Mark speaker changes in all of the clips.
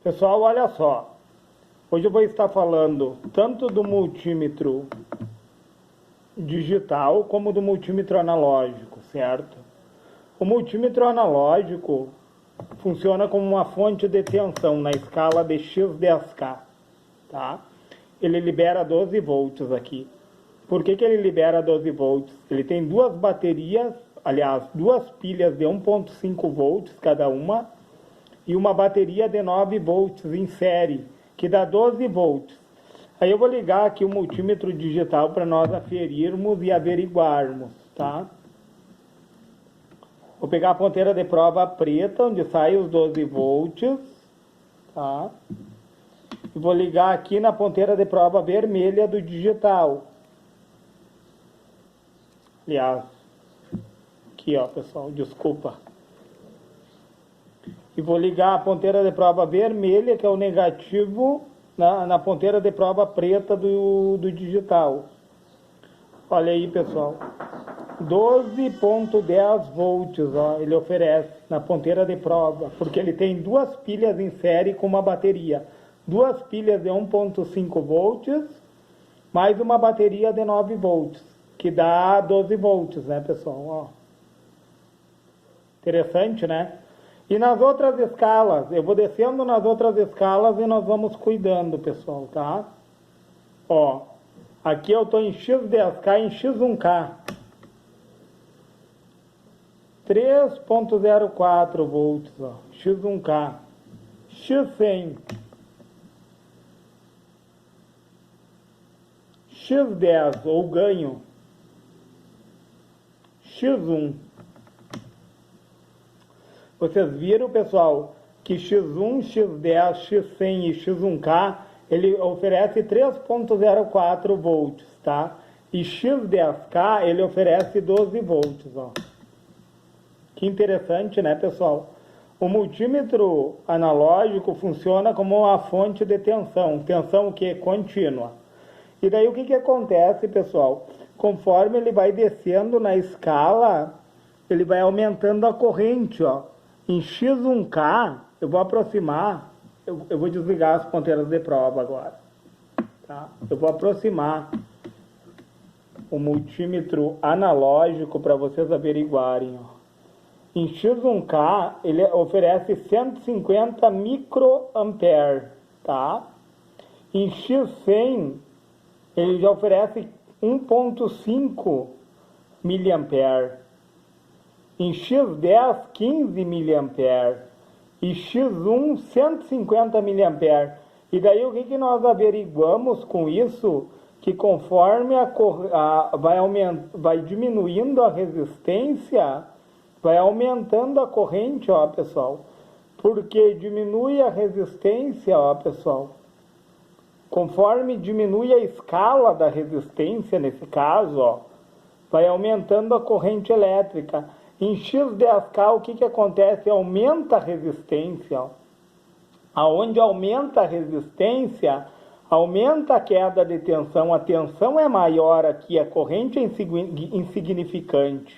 Speaker 1: Pessoal, olha só. Hoje eu vou estar falando tanto do multímetro digital como do multímetro analógico, certo? O multímetro analógico funciona como uma fonte de tensão na escala de X10K, tá? Ele libera 12 volts aqui. Por que ele libera 12 volts? Ele tem duas baterias, aliás, duas pilhas de 1.5 volts cada uma, e uma bateria de 9 volts em série, que dá 12 volts. Aí eu vou ligar aqui o multímetro digital para nós aferirmos e averiguarmos, tá? Vou pegar a ponteira de prova preta, onde sai os 12 volts, tá? E vou ligar aqui na ponteira de prova vermelha do digital. Aliás, aqui ó, pessoal, desculpa. E vou ligar a ponteira de prova vermelha, que é o negativo, na ponteira de prova preta do digital. Olha aí, pessoal. 12.10 volts, ó, ele oferece na ponteira de prova, porque ele tem duas pilhas em série com uma bateria. Duas pilhas de 1.5 volts, mais uma bateria de 9 volts, que dá 12 volts, né, pessoal? Ó. Interessante, né? E nas outras escalas, eu vou descendo nas outras escalas e nós vamos cuidando, pessoal, tá? Ó, aqui eu estou em X10K, em X1K. 3.04 volts, ó, X1K. X100. X10, ou ganho. X1. Vocês viram, pessoal, que X1, X10, X100 e X1K, ele oferece 3.04 volts, tá? E X10K, ele oferece 12 volts, ó. Que interessante, né, pessoal? O multímetro analógico funciona como uma fonte de tensão. Tensão o quê? Contínua. E daí o que acontece, pessoal? Conforme ele vai descendo na escala, ele vai aumentando a corrente, ó. Em X1K, eu vou aproximar, eu vou desligar as ponteiras de prova agora, tá? Eu vou aproximar o multímetro analógico para vocês averiguarem, ó. Em X1K, ele oferece 150 microampere, tá? Em X100, ele já oferece 1.5 miliampere. Em X10, 15 mA. E X1, 150 mA. E daí o que nós averiguamos com isso? Que conforme vai diminuindo a resistência, vai aumentando a corrente, ó, pessoal. Porque diminui a resistência, ó, pessoal. Conforme diminui a escala da resistência, nesse caso, ó, vai aumentando a corrente elétrica. Em X10K, o que acontece? Aumenta a resistência. Ó. Aonde aumenta a resistência, aumenta a queda de tensão. A tensão é maior aqui, a corrente é insignificante,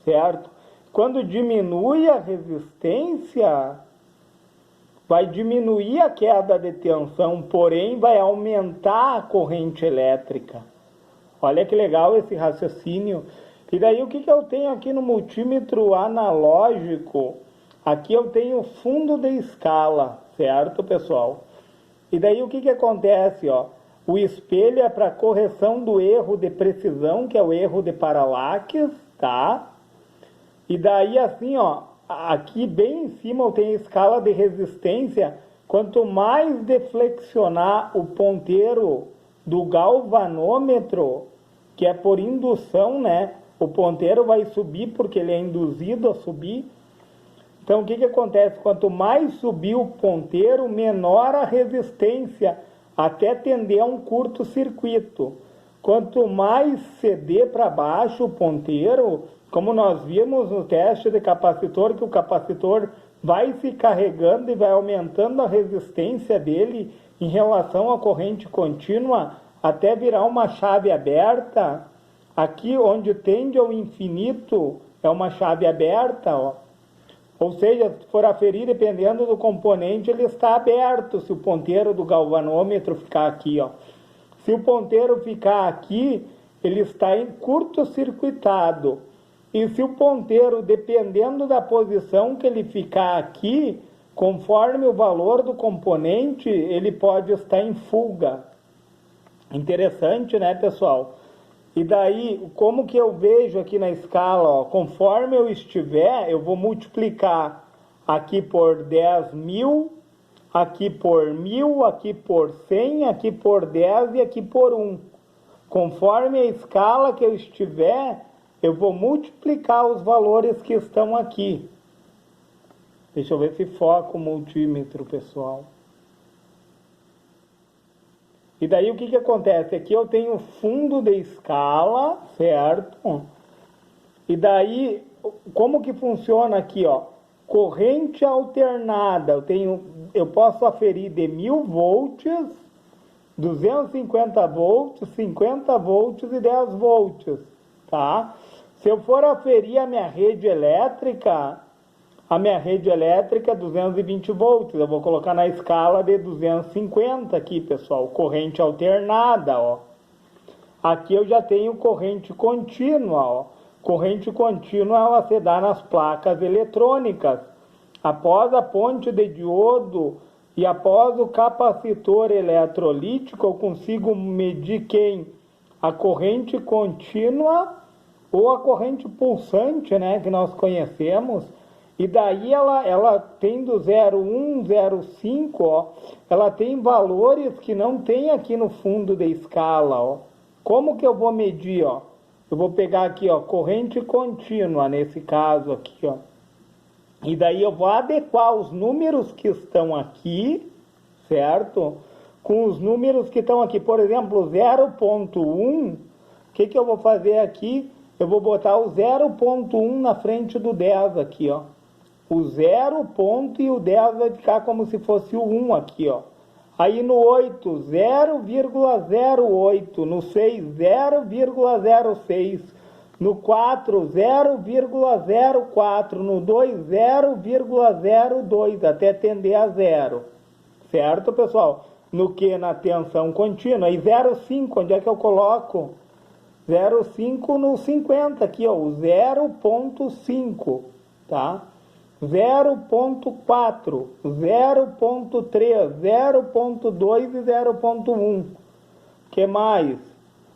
Speaker 1: certo? Quando diminui a resistência, vai diminuir a queda de tensão, porém vai aumentar a corrente elétrica. Olha que legal esse raciocínio. E daí o que eu tenho aqui no multímetro analógico? Aqui eu tenho fundo de escala, certo, pessoal? E daí o que acontece, ó? O espelho é para correção do erro de precisão, que é o erro de paralaxe, tá? E daí assim, ó, aqui bem em cima eu tenho a escala de resistência. Quanto mais deflexionar o ponteiro do galvanômetro, que é por indução, né? O ponteiro vai subir porque ele é induzido a subir. Então, o que acontece? Quanto mais subir o ponteiro, menor a resistência, até tender a um curto-circuito. Quanto mais ceder para baixo o ponteiro, como nós vimos no teste de capacitor, que o capacitor vai se carregando e vai aumentando a resistência dele em relação à corrente contínua, até virar uma chave aberta. Aqui onde tende ao infinito é uma chave aberta, ó. Ou seja, se for aferir, dependendo do componente, ele está aberto, se o ponteiro do galvanômetro ficar aqui, ó. Se o ponteiro ficar aqui, ele está em curto-circuitado. E se o ponteiro, dependendo da posição que ele ficar aqui, conforme o valor do componente, ele pode estar em fuga. Interessante, né, pessoal? E daí, como que eu vejo aqui na escala, ó, conforme eu estiver, eu vou multiplicar aqui por 10.000, aqui por 1.000, aqui por 100, aqui por 10 e aqui por 1. Conforme a escala que eu estiver, eu vou multiplicar os valores que estão aqui. Deixa eu ver se foca o multímetro, pessoal. E daí o que acontece? Aqui eu tenho fundo de escala, certo? E daí, como que funciona aqui, ó? Corrente alternada. Eu posso aferir de 1.000 volts, 250 volts, 50 volts e 10 volts, tá? Se eu for aferir a minha rede elétrica é 220 volts. Eu vou colocar na escala de 250 aqui, pessoal. Corrente alternada, ó. Aqui eu já tenho corrente contínua, ó. Corrente contínua, ela se dá nas placas eletrônicas. Após a ponte de diodo e após o capacitor eletrolítico, eu consigo medir quem? A corrente contínua ou a corrente pulsante, né, que nós conhecemos. E daí ela tem do 0,1, 0,5, ó, ela tem valores que não tem aqui no fundo da escala, ó. Como que eu vou medir, ó? Eu vou pegar aqui, ó, corrente contínua, nesse caso aqui, ó. E daí eu vou adequar os números que estão aqui, certo? Com os números que estão aqui. Por exemplo, 0,1, o que eu vou fazer aqui? Eu vou botar o 0,1 na frente do 10 aqui, ó. O 0 ponto e o 10 vai ficar como se fosse o 1 aqui, ó. Aí no 8, 0,08. No 6, 0,06. No 4, 0,04. No 2, 0,02. Até tender a 0. Certo, pessoal? No que? Na tensão contínua. E 0,5, onde é que eu coloco? 0,5 no 50 aqui, ó. O 0,5, tá? 0,4, 0,3, 0,2 e 0,1. Que mais?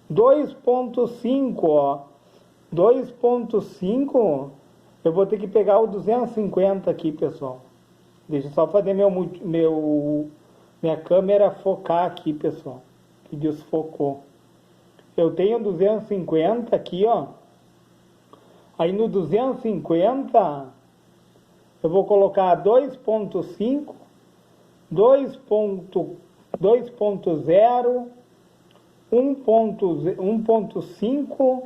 Speaker 1: 2,5, ó. 2,5, eu vou ter que pegar o 250 aqui, pessoal. Deixa eu só fazer minha câmera focar aqui, pessoal. Que desfocou. Eu tenho 250 aqui, ó. Aí no 250... eu vou colocar 2,5, 2,0, 1,5,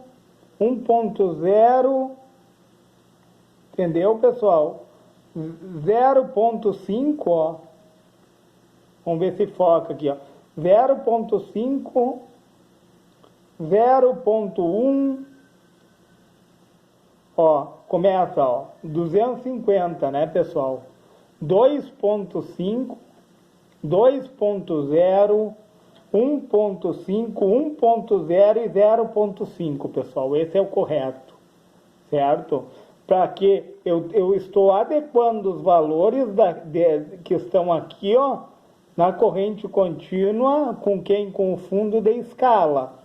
Speaker 1: 1,0, entendeu, pessoal? 0,5, ó. Vamos ver se foca aqui, ó. 0,5, 0,1, ó, começa, ó, 250, né, pessoal? 2,5, 2,0, 1,5, 1,0 e 0,5, pessoal. Esse é o correto, certo? Para que eu estou adequando os valores que estão aqui, ó, na corrente contínua, com o fundo de escala.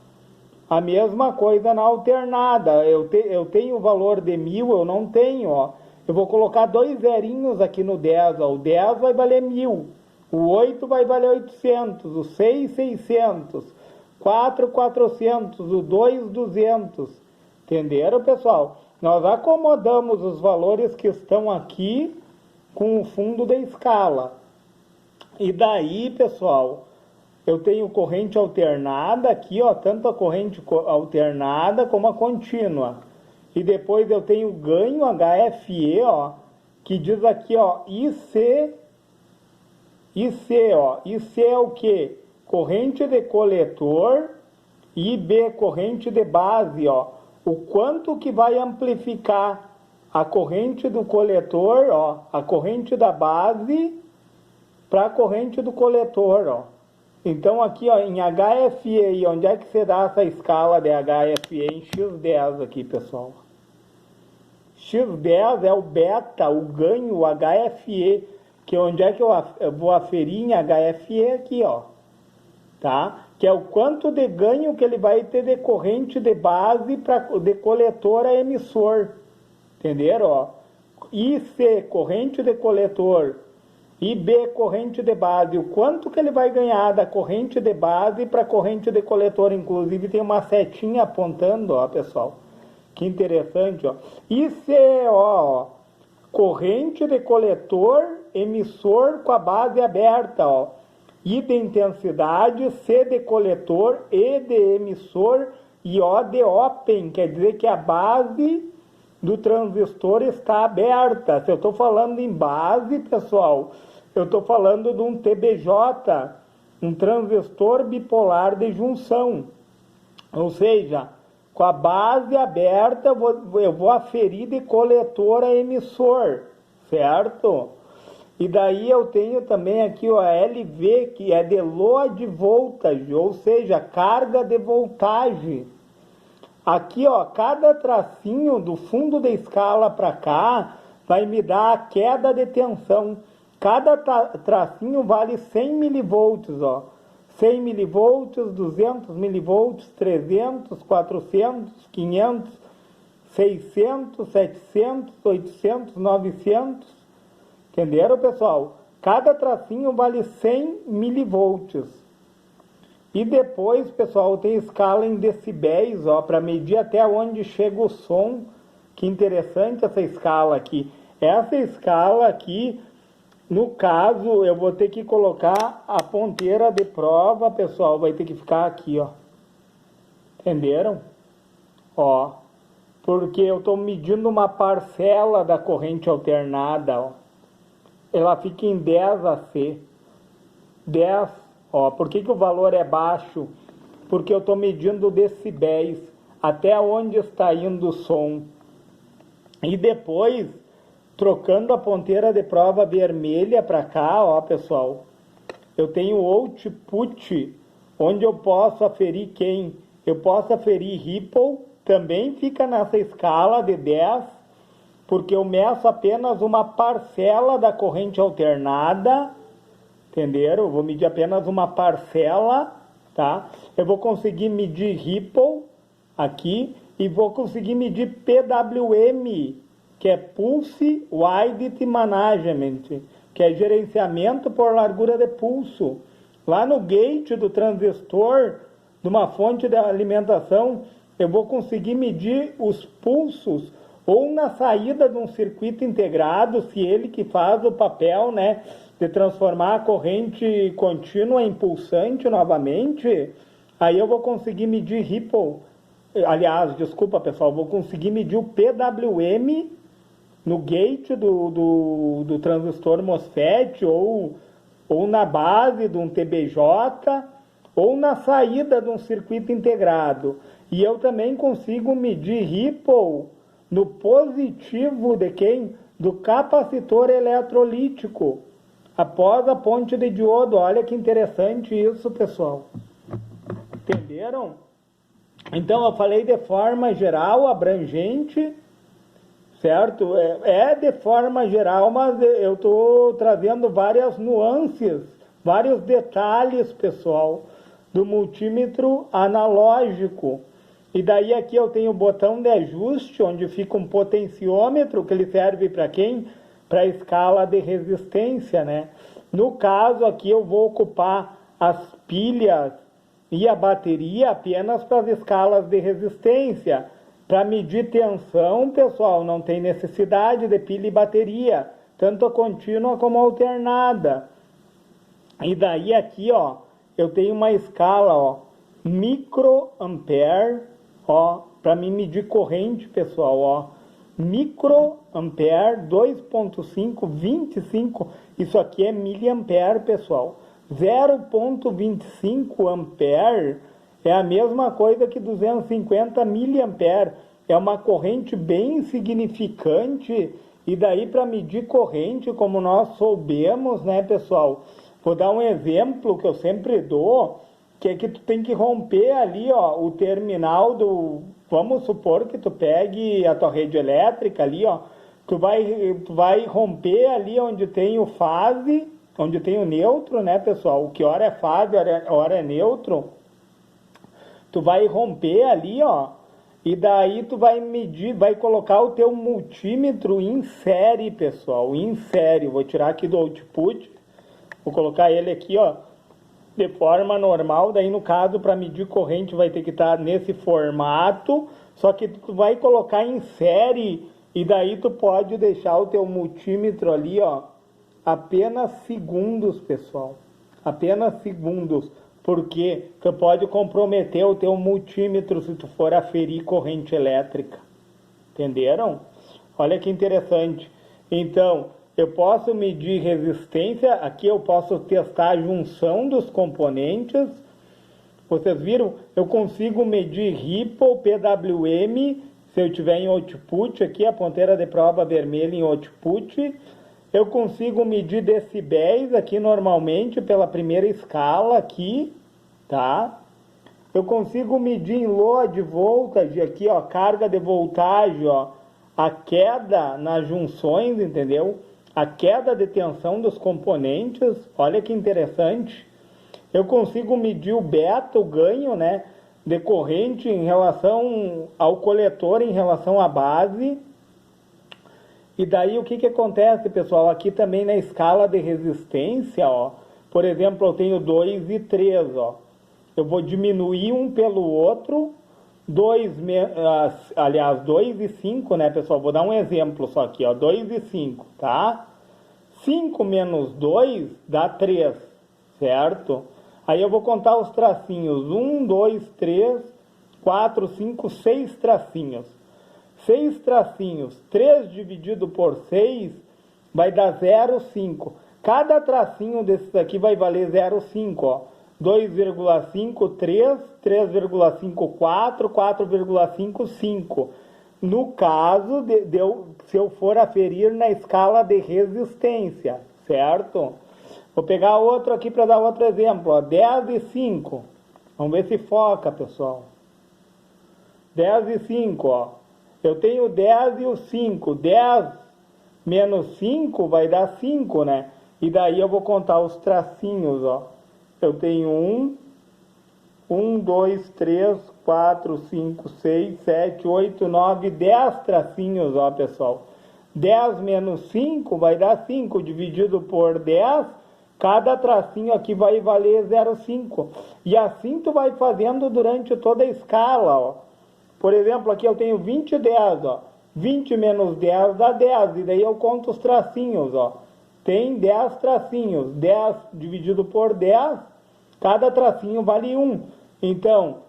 Speaker 1: A mesma coisa na alternada. Eu tenho o valor de 1.000, eu não tenho, ó. Eu vou colocar 2 zerinhos aqui no 10, ó. O 10 vai valer 1.000. O 8 vai valer 800. O 6, 600. 4, 400. O 2, 200. Entenderam, pessoal? Nós acomodamos os valores que estão aqui com o fundo da escala. E daí, pessoal... eu tenho corrente alternada aqui, ó, tanto a corrente alternada como a contínua. E depois eu tenho ganho HFE, ó, que diz aqui, ó, IC, ó. IC é o quê? Corrente de coletor, IB, corrente de base, ó. O quanto que vai amplificar a corrente do coletor, ó, a corrente da base para a corrente do coletor, ó. Então aqui, ó, em HFE, onde é que você dá essa escala de HFE? Em X10 aqui, pessoal. X10 é o beta, o ganho, o HFE, que onde é que eu vou aferir em HFE aqui, ó. Tá? Que é o quanto de ganho que ele vai ter de corrente de base de coletor a emissor. Entenderam? Ó? IC, corrente de coletor, IB, corrente de base. O quanto que ele vai ganhar da corrente de base para a corrente de coletor. Inclusive tem uma setinha apontando, ó, pessoal. Que interessante, ó. ICO, ó, corrente de coletor, emissor com a base aberta, ó. I de intensidade, C de coletor, E de emissor e O de open, quer dizer que a base do transistor está aberta. Se eu estou falando em base, pessoal, eu estou falando de um TBJ, um transistor bipolar de junção. Ou seja, com a base aberta, eu vou aferir de coletor a emissor, certo? E daí eu tenho também aqui o LV, que é de load voltage, ou seja, carga de voltagem. Aqui, ó, cada tracinho do fundo da escala para cá vai me dar a queda de tensão. Cada tracinho vale 100 milivolts, ó. 100 milivolts, 200 milivolts, 300, 400, 500, 600, 700, 800, 900. Entenderam, pessoal? Cada tracinho vale 100 milivolts. E depois, pessoal, tem escala em decibéis, ó, para medir até onde chega o som. Que interessante essa escala aqui. Essa escala aqui, no caso, eu vou ter que colocar a ponteira de prova, pessoal, vai ter que ficar aqui, ó. Entenderam? Ó, porque eu estou medindo uma parcela da corrente alternada, ó. Ela fica em 10 AC. 10, ó. Por que o valor é baixo? Porque eu estou medindo decibéis, até onde está indo o som. E depois, trocando a ponteira de prova vermelha para cá, ó, pessoal, eu tenho output, onde eu posso aferir quem? Eu posso aferir Ripple, também fica nessa escala de 10, porque eu meço apenas uma parcela da corrente alternada, entenderam? Eu vou medir apenas uma parcela, tá? Eu vou conseguir medir Ripple aqui e vou conseguir medir PWM, que é Pulse Width Management, que é gerenciamento por largura de pulso. Lá no gate do transistor, de uma fonte de alimentação, eu vou conseguir medir os pulsos ou na saída de um circuito integrado, se ele que faz o papel, né, de transformar a corrente contínua em pulsante novamente, aí eu vou conseguir medir Ripple. Aliás, desculpa, pessoal, vou conseguir medir o PWM no gate do transistor MOSFET ou na base de um TBJ ou na saída de um circuito integrado. E eu também consigo medir Ripple no positivo de quem? Do capacitor eletrolítico, após a ponte de diodo. Olha que interessante isso, pessoal. Entenderam? Então, eu falei de forma geral, abrangente, certo? É de forma geral, mas eu estou trazendo várias nuances, vários detalhes, pessoal, do multímetro analógico. E daí aqui eu tenho o botão de ajuste, onde fica um potenciômetro, que ele serve para quem? Para a escala de resistência, né? No caso aqui eu vou ocupar as pilhas e a bateria apenas para as escalas de resistência. Para medir tensão, pessoal, não tem necessidade de pilha e bateria, tanto a contínua como a alternada. E daí aqui, ó, eu tenho uma escala, ó, microampere, ó, para mim medir corrente, pessoal, ó, microampere 2.5, 25, isso aqui é miliampere, pessoal. 0.25 ampere é a mesma coisa que 250 miliampere. é uma corrente bem insignificante, e daí para medir corrente, como nós soubemos, né, pessoal? Vou dar um exemplo que eu sempre dou, que é que tu tem que romper ali, ó, o terminal do... Vamos supor que tu pegue a tua rede elétrica ali, ó, tu vai romper ali onde tem o fase, onde tem o neutro, né, pessoal? O que hora é fase, hora é neutro. Tu vai romper ali, ó, e daí tu vai medir, vai colocar o teu multímetro em série, pessoal, em série. Vou tirar aqui do output, vou colocar ele aqui, ó, de forma normal. Daí, no caso, para medir corrente vai ter que estar nesse formato, só que tu vai colocar em série, e daí tu pode deixar o teu multímetro ali, ó, apenas segundos, pessoal, apenas segundos, porque tu pode comprometer o teu multímetro se tu for aferir corrente elétrica. Entenderam? Olha que interessante. Então, eu posso medir resistência, aqui eu posso testar a junção dos componentes. Vocês viram? Eu consigo medir Ripple, PWM, se eu tiver em output, aqui a ponteira de prova vermelha em output. Eu consigo medir decibéis aqui normalmente pela primeira escala aqui, tá? Eu consigo medir em load voltage aqui, ó, carga de voltagem, ó, a queda nas junções, entendeu? A queda de tensão dos componentes, olha que interessante. Eu consigo medir o beta, o ganho, né, de corrente em relação ao coletor, em relação à base. E daí o que acontece, pessoal? Aqui também na escala de resistência, ó, por exemplo, eu tenho 2 e 3, ó. Eu vou diminuir um pelo outro, 2 e 5, né, pessoal? Vou dar um exemplo só aqui, ó, 2 e 5, tá? 5 menos 2 dá 3, certo? Aí eu vou contar os tracinhos, 1, 2, 3, 4, 5, 6 tracinhos. 6 tracinhos, 3 dividido por 6 vai dar 0,5. Cada tracinho desses aqui vai valer 0,5, ó. 2,5, 3, 3,5, 4, 4,5, 5. No caso, se eu for aferir na escala de resistência, certo? Vou pegar outro aqui para dar outro exemplo, ó. 10 e 5. Vamos ver se foca, pessoal. 10 e 5, ó. Eu tenho 10 e o 5. 10 menos 5 vai dar 5, né? E daí eu vou contar os tracinhos, ó. Eu tenho 1, 2, 3, 4, 5, 6, 7, 8, 9, 10 tracinhos, ó, pessoal. 10 menos 5 vai dar 5, dividido por 10, cada tracinho aqui vai valer 0,5. E assim tu vai fazendo durante toda a escala, ó. Por exemplo, aqui eu tenho 20 e 10, ó. 20 menos 10 dá 10, e daí eu conto os tracinhos, ó. Tem 10 tracinhos, 10 dividido por 10, cada tracinho vale 1. Então,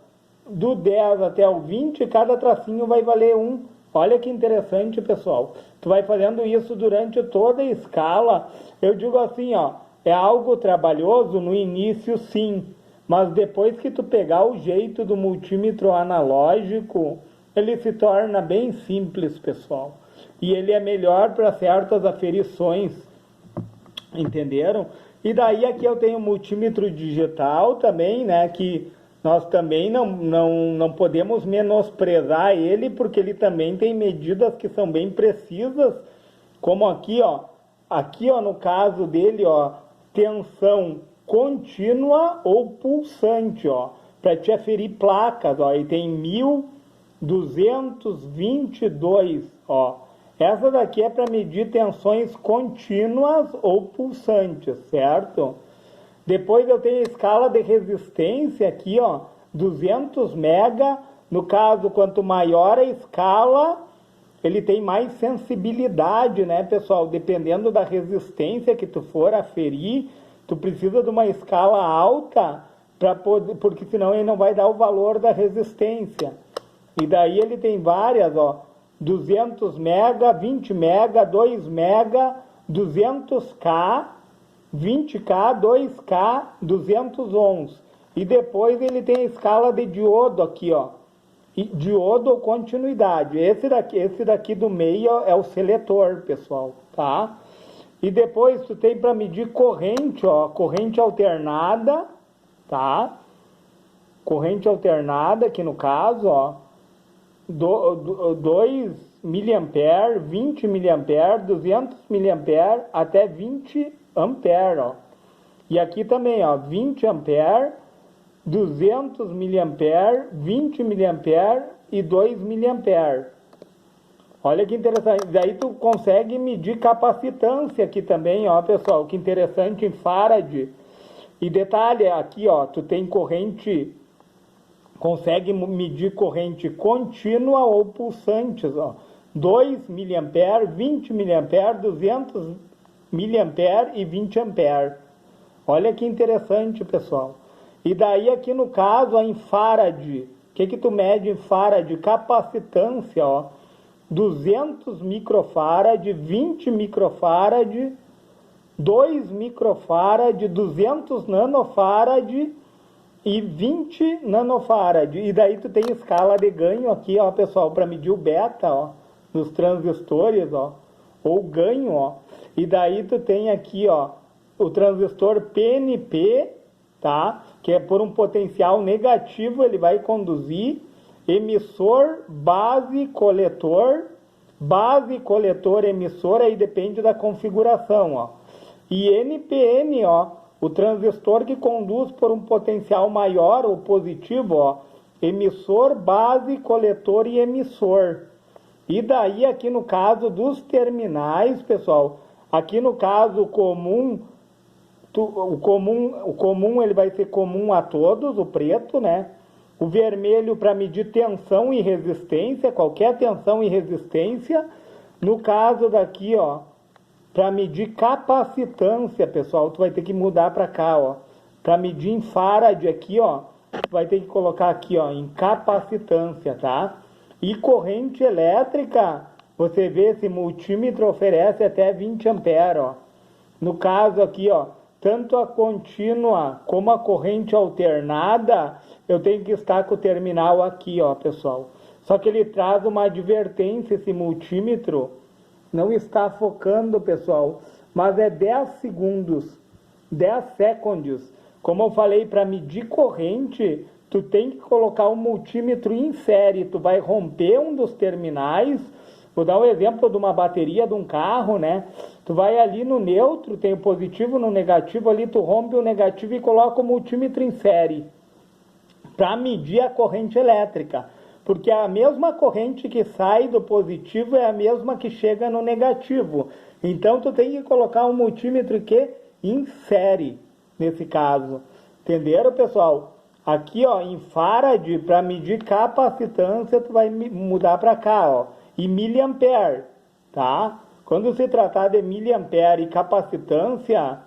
Speaker 1: do 10 até o 20, cada tracinho vai valer 1. Olha que interessante, pessoal. Tu vai fazendo isso durante toda a escala. Eu digo assim, ó, é algo trabalhoso no início, sim. Mas depois que tu pegar o jeito do multímetro analógico, ele se torna bem simples, pessoal. E ele é melhor para certas aferições, entenderam? E daí aqui eu tenho o multímetro digital também, né, que nós também não podemos menosprezar ele, porque ele também tem medidas que são bem precisas, como aqui, ó, no caso dele, ó, tensão contínua ou pulsante, ó, para te aferir placas, ó, e tem 1222, ó. Essa daqui é para medir tensões contínuas ou pulsantes, certo? Depois eu tenho a escala de resistência aqui, ó, 200 mega. No caso, quanto maior a escala, ele tem mais sensibilidade, né, pessoal? Dependendo da resistência que tu for aferir, tu precisa de uma escala alta, porque senão ele não vai dar o valor da resistência. E daí ele tem várias, ó, 200 mega, 20 mega, 2 mega, 200K, 20K, 2K, 200 ohms. E depois ele tem a escala de diodo aqui, ó. diodo ou continuidade. Esse daqui do meio é o seletor, pessoal, tá? E depois tu tem para medir corrente, ó, corrente alternada, tá? Corrente alternada, aqui no caso, ó, 2 mA, 20 mA, 200 mA até 20 ampere, ó. E aqui também, ó, 20 ampere, 200 mA, 20 mA e 2 mA. Olha que interessante. Daí tu consegue medir capacitância aqui também, ó, pessoal. Que interessante em farad. E detalhe, aqui, ó, tu tem corrente, consegue medir corrente contínua ou pulsantes, ó. 2 mA, 20 mA, 200 mA e 20 ampere. Olha que interessante, pessoal. E daí aqui no caso, em farad, o que tu mede em farad? Capacitância, ó. 200 microfarad, 20 microfarad, 2 microfarad, 200 nanofarad e 20 nanofarad. E daí tu tem escala de ganho aqui, ó, pessoal, para medir o beta, ó, nos transistores, ó, ou ganho, ó. E daí tu tem aqui, ó, o transistor PNP, tá? Que é por um potencial negativo, ele vai conduzir emissor, base, coletor, emissor, aí depende da configuração, ó. E NPN, ó, o transistor que conduz por um potencial maior ou positivo, ó, emissor, base, coletor e emissor. E daí aqui no caso dos terminais, pessoal, aqui no caso o comum ele vai ser comum a todos, o preto, né? O vermelho para medir tensão e resistência, qualquer tensão e resistência. No caso daqui, ó, para medir capacitância, pessoal, tu vai ter que mudar para cá, ó. Para medir em farad aqui, ó, tu vai ter que colocar aqui, ó, em capacitância, tá? E corrente elétrica, você vê, esse multímetro oferece até 20 ampere, ó. No caso aqui, ó, tanto a contínua como a corrente alternada, eu tenho que estar com o terminal aqui, ó, pessoal. Só que ele traz uma advertência, esse multímetro não está focando, pessoal, mas é 10 segundos, 10 seconds. Como eu falei, para medir corrente, tu tem que colocar o multímetro em série, tu vai romper um dos terminais. Vou dar um exemplo de uma bateria de um carro, né? Tu vai ali no neutro, tem o positivo no negativo, ali tu rompe o negativo e coloca o multímetro em série para medir a corrente elétrica. Porque a mesma corrente que sai do positivo é a mesma que chega no negativo. Então tu tem que colocar um multímetro que em série, nesse caso. Entenderam, pessoal? Aqui, ó, em farad, para medir capacitância, tu vai mudar para cá, ó. E miliampere, tá? Quando se tratar de miliampere e capacitância,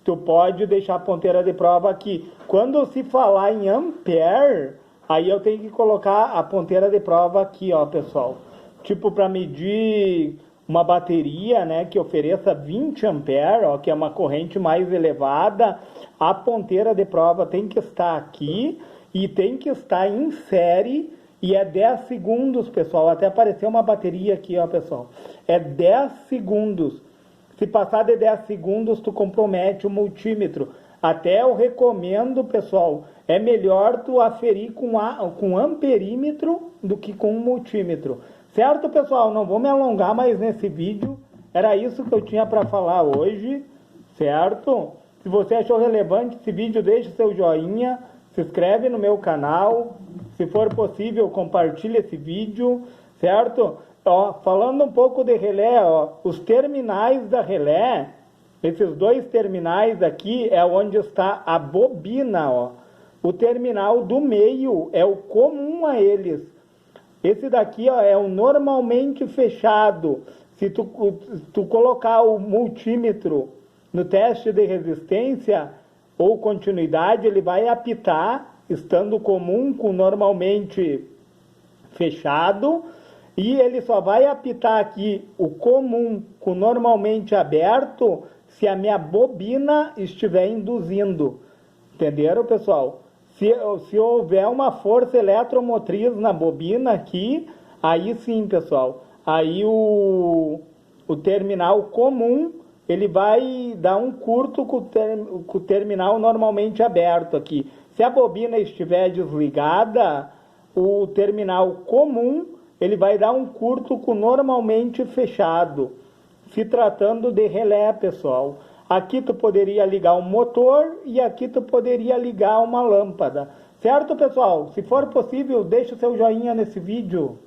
Speaker 1: tu pode deixar a ponteira de prova aqui. Quando se falar em ampere, aí eu tenho que colocar a ponteira de prova aqui, ó, pessoal. Tipo, para medir uma bateria, né, que ofereça 20 ampere, ó, que é uma corrente mais elevada, a ponteira de prova tem que estar aqui e tem que estar em série. E é 10 segundos, pessoal. Até apareceu uma bateria aqui, ó, pessoal. É 10 segundos. Se passar de 10 segundos, tu compromete o multímetro. Até eu recomendo, pessoal, é melhor tu aferir com amperímetro do que com multímetro. Certo, pessoal? Não vou me alongar mais nesse vídeo. Era isso que eu tinha para falar hoje. Certo? Se você achou relevante esse vídeo, deixe seu joinha. Se inscreve no meu canal. Se for possível, compartilhe esse vídeo, certo? Ó, falando um pouco de relé, ó, os terminais da relé, esses dois terminais aqui é onde está a bobina, ó. O terminal do meio é o comum a eles. Esse daqui, ó, é o normalmente fechado. Se tu colocar o multímetro no teste de resistência ou continuidade, ele vai apitar, estando comum com normalmente fechado, e ele só vai apitar aqui o comum com normalmente aberto se a minha bobina estiver induzindo. Entenderam, pessoal? Se houver uma força eletromotriz na bobina aqui, aí sim, pessoal, aí o terminal comum, ele vai dar um curto com o terminal normalmente aberto aqui. Se a bobina estiver desligada, o terminal comum, ele vai dar um curto com normalmente fechado, se tratando de relé, pessoal. Aqui tu poderia ligar um motor e aqui tu poderia ligar uma lâmpada. Certo, pessoal? Se for possível, deixe o seu joinha nesse vídeo.